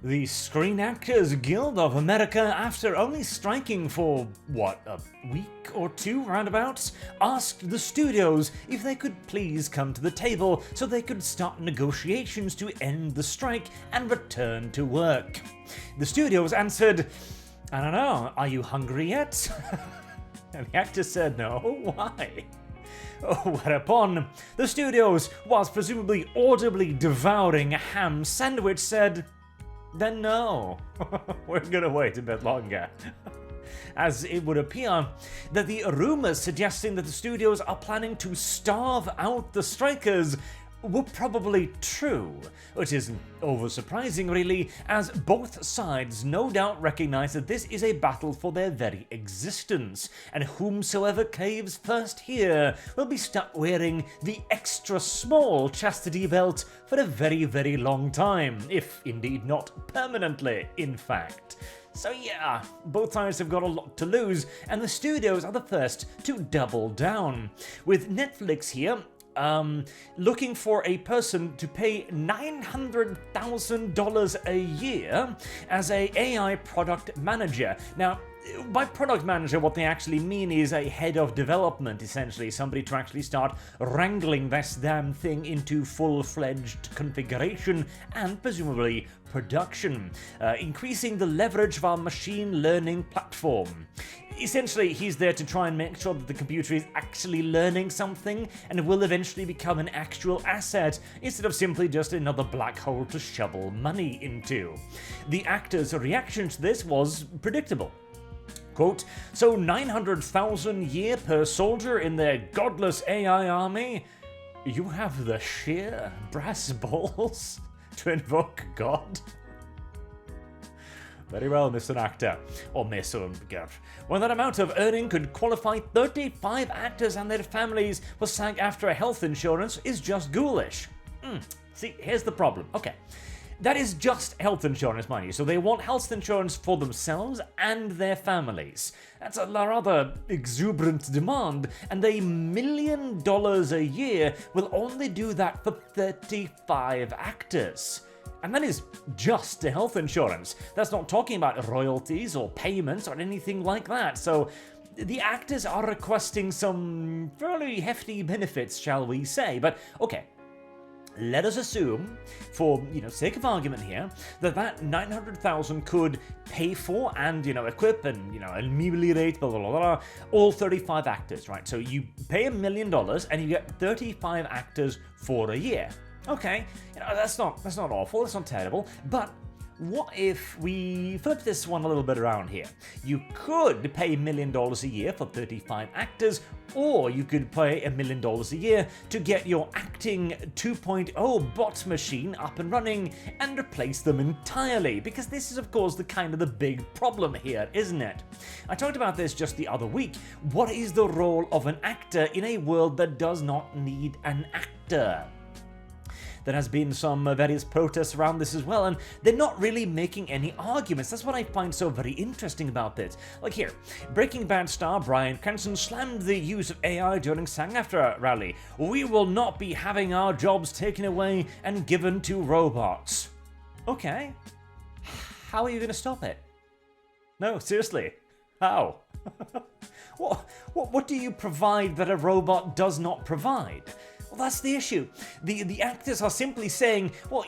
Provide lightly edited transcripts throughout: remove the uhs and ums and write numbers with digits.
The Screen Actors Guild of America, after only striking for, a week or two roundabouts, asked the studios if they could please come to the table so they could start negotiations to end the strike and return to work. The studios answered, "I don't know, are you hungry yet?" And the actors said no. Why? Whereupon the studios, whilst presumably audibly devouring a ham sandwich, said, "Then no, we're gonna wait a bit longer." As it would appear that the rumours suggesting that the studios are planning to starve out the strikers were probably true, which isn't over-surprising really, as both sides no doubt recognise that this is a battle for their very existence, and whomsoever caves first here will be stuck wearing the extra small chastity belt for a very, very long time, if indeed not permanently, in fact. So yeah, both sides have got a lot to lose, and the studios are the first to double down. With Netflix here, looking for a person to pay $900,000 a year as a AI product manager. Now, by product manager, what they actually mean is a head of development, essentially, somebody to actually start wrangling this damn thing into full-fledged configuration and presumably production, increasing the leverage of our machine learning platform. Essentially, he's there to try and make sure that the computer is actually learning something and will eventually become an actual asset instead of simply just another black hole to shovel money into. The actors' reaction to this was predictable. Quote, "So 900,000 a year per soldier in their godless AI army? You have the sheer brass balls to invoke God?" Very well, Mr. Actor, or Miss Girl. When that amount of earning could qualify 35 actors and their families for SAG AFTRA health insurance is just ghoulish. See, here's the problem. Okay, that is just health insurance, mind you, so they want health insurance for themselves and their families. That's a rather exuberant demand, and $1 million a year will only do that for 35 actors. And that is just the health insurance. That's not talking about royalties or payments or anything like that. So the actors are requesting some fairly hefty benefits, shall we say. But okay, let us assume, for sake of argument here, that 900,000 could pay for and equip and ameliorate blah blah blah all 35 actors, right? So you pay $1 million and you get 35 actors for a year. Okay, that's not awful, that's not terrible, but what if we flip this one a little bit around here? You could pay $1 million a year for 35 actors, or you could pay $1 million a year to get your Acting 2.0 bot machine up and running and replace them entirely, because this is of course the big problem here, isn't it? I talked about this just the other week. What is the role of an actor in a world that does not need an actor? There has been some various protests around this as well, and they're not really making any arguments. That's what I find so very interesting about this. Like here, Breaking Bad star Bryan Cranston slammed the use of AI during SAG AFTRA rally. "We will not be having our jobs taken away and given to robots." Okay, how are you going to stop it? No, seriously, how? What do you provide that a robot does not provide? Well, that's the issue. The actors are simply saying, well,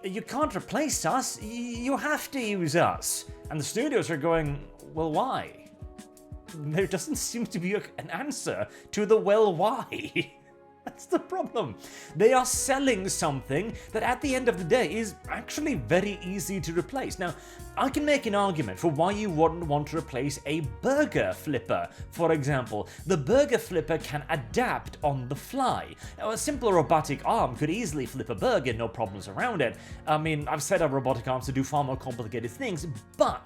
you can't replace us, you have to use us. And the studios are going, well, why? There doesn't seem to be an answer to the well, why? That's the problem. They are selling something that at the end of the day is actually very easy to replace. Now, I can make an argument for why you wouldn't want to replace a burger flipper, for example. The burger flipper can adapt on the fly. Now, a simple robotic arm could easily flip a burger, no problems around it. I mean, I've set up robotic arms to do far more complicated things, but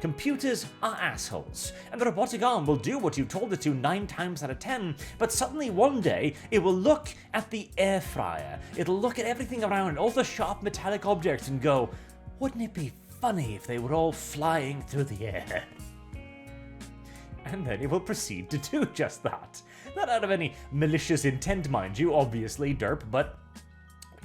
computers are assholes, and the robotic arm will do what you told it to 9 times out of 10, but suddenly one day it will look at the air fryer, it'll look at everything around it, all the sharp metallic objects, and go, wouldn't it be funny if they were all flying through the air? And then it will proceed to do just that. Not out of any malicious intent, mind you, obviously, derp, but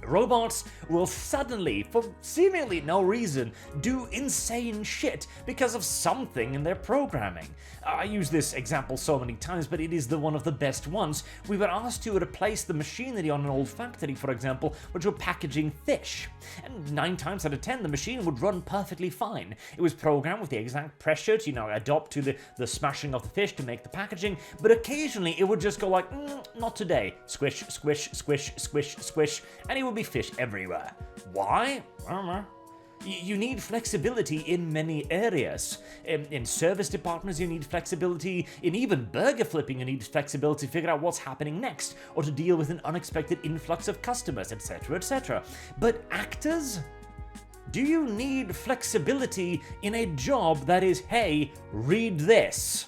Robots will suddenly, for seemingly no reason, do insane shit because of something in their programming. I use this example so many times, but it is one of the best ones. We were asked to replace the machinery on an old factory, for example, which were packaging fish. And 9 times out of 10, the machine would run perfectly fine. It was programmed with the exact pressure to, adapt to the smashing of the fish to make the packaging, but occasionally it would just go like, not today. Squish, squish, squish, squish, squish, and it would be fish everywhere. Why? I don't know. You need flexibility in many areas. In service departments, you need flexibility. In even burger flipping, you need flexibility to figure out what's happening next, or to deal with an unexpected influx of customers, etc., etc. But actors? Do you need flexibility in a job that is, hey, read this?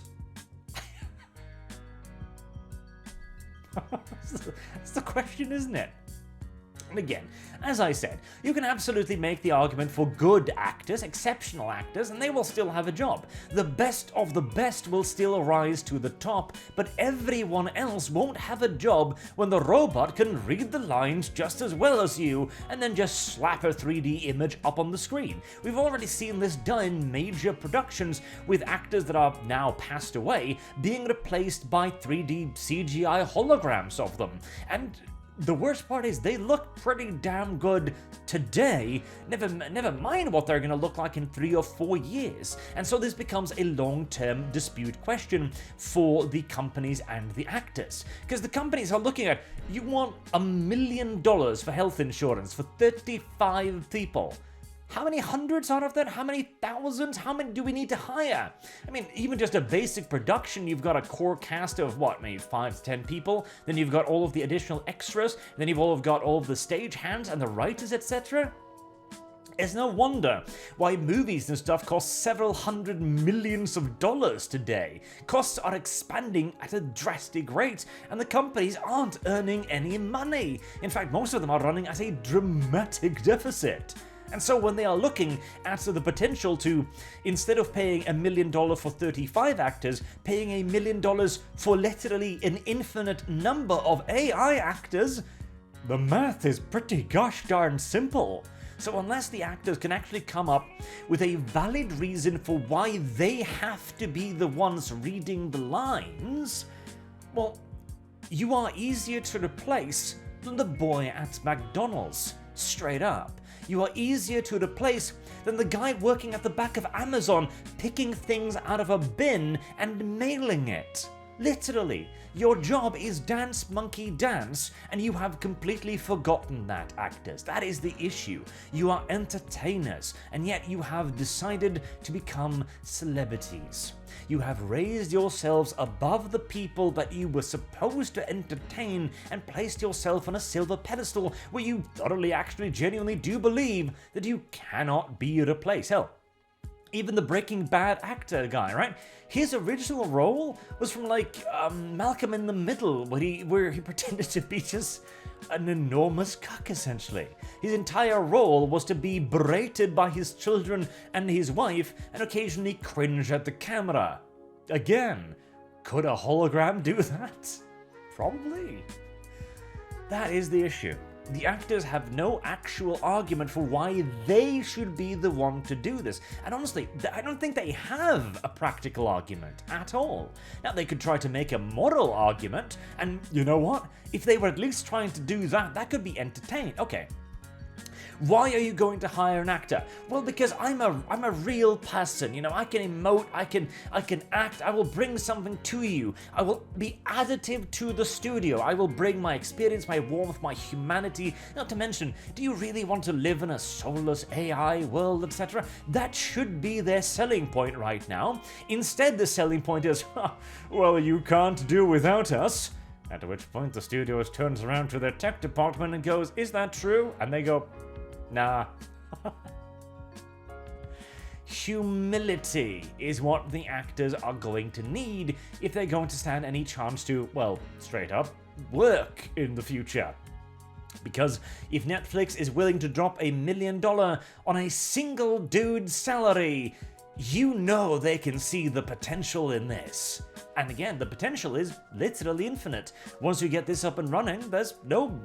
That's the question, isn't it? And again, as I said, you can absolutely make the argument for good actors, exceptional actors, and they will still have a job. The best of the best will still rise to the top, but everyone else won't have a job when the robot can read the lines just as well as you, and then just slap a 3D image up on the screen. We've already seen this done in major productions, with actors that are now passed away being replaced by 3D CGI holograms of them. And the worst part is they look pretty damn good today, never mind what they're going to look like in 3 or 4 years. And so this becomes a long-term dispute question for the companies and the actors. Because the companies are looking at, you want $1 million for health insurance for 35 people. How many hundreds out of that? How many thousands? How many do we need to hire? I mean, even just a basic production, you've got a core cast of maybe 5 to 10 people. Then you've got all of the additional extras. Then you've got all of the stage hands and the writers, etc. It's no wonder why movies and stuff cost several $100 million today. Costs are expanding at a drastic rate, and the companies aren't earning any money. In fact, most of them are running at a dramatic deficit. And so when they are looking at the potential to, instead of paying $1 million for 35 actors, paying $1 million for literally an infinite number of AI actors, the math is pretty gosh darn simple. So unless the actors can actually come up with a valid reason for why they have to be the ones reading the lines, well, you are easier to replace than the boy at McDonald's. Straight up. You are easier to replace than the guy working at the back of Amazon picking things out of a bin and mailing it. Literally, your job is dance monkey dance, and you have completely forgotten that, actors. That is the issue. You are entertainers, and yet you have decided to become celebrities. You have raised yourselves above the people that you were supposed to entertain and placed yourself on a silver pedestal where you thoroughly, actually, genuinely do believe that you cannot be replaced. Hell, even the Breaking Bad actor guy, right? His original role was from Malcolm in the Middle, where he pretended to be just an enormous cuck, essentially. His entire role was to be berated by his children and his wife and occasionally cringe at the camera. Again, could a hologram do that? Probably. That is the issue. The actors have no actual argument for why they should be the one to do this. And honestly, I don't think they have a practical argument at all. Now, they could try to make a moral argument, and you know what? If they were at least trying to do that, that could be entertaining. Okay. Why are you going to hire an actor? Well, because I'm a real person. I can emote, I can act, I will bring something to you. I will be additive to the studio. I will bring my experience, my warmth, my humanity. Not to mention, do you really want to live in a soulless AI world, etc.? That should be their selling point right now. Instead, the selling point is, well, you can't do without us. At which point the studio turns around to their tech department and goes, is that true? And they go, nah. Humility is what the actors are going to need if they're going to stand any chance to, well, straight up, work in the future. Because if Netflix is willing to drop $1 million on a single dude's salary, you know they can see the potential in this. And again, the potential is literally infinite. Once you get this up and running, there's no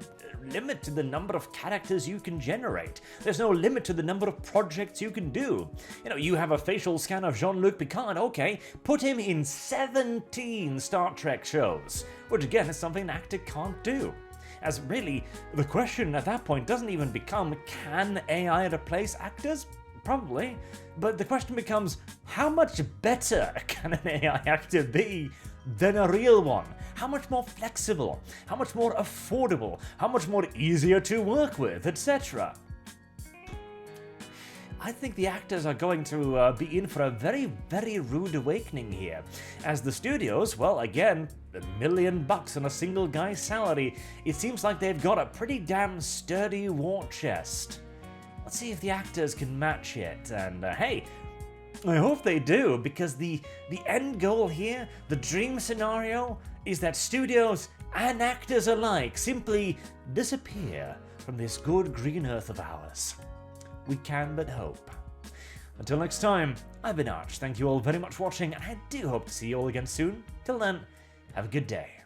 limit to the number of characters you can generate. There's no limit to the number of projects you can do. You know, you have a facial scan of Jean-Luc Picard, okay, put him in 17 Star Trek shows, which again is something an actor can't do. As really, the question at that point doesn't even become, can AI replace actors? Probably. But the question becomes, how much better can an AI actor be than a real one? How much more flexible? How much more affordable? How much more easier to work with, etc.? I think the actors are going to be in for a very, very rude awakening here, as the studios, well, again, $1 million on a single guy's salary, it seems like they've got a pretty damn sturdy war chest. Let's see if the actors can match it, and hey, I hope they do, because the end goal here, the dream scenario, is that studios and actors alike simply disappear from this good green earth of ours. We can but hope. Until next time, I've been Arch. Thank you all very much for watching, and I do hope to see you all again soon. Till then, have a good day.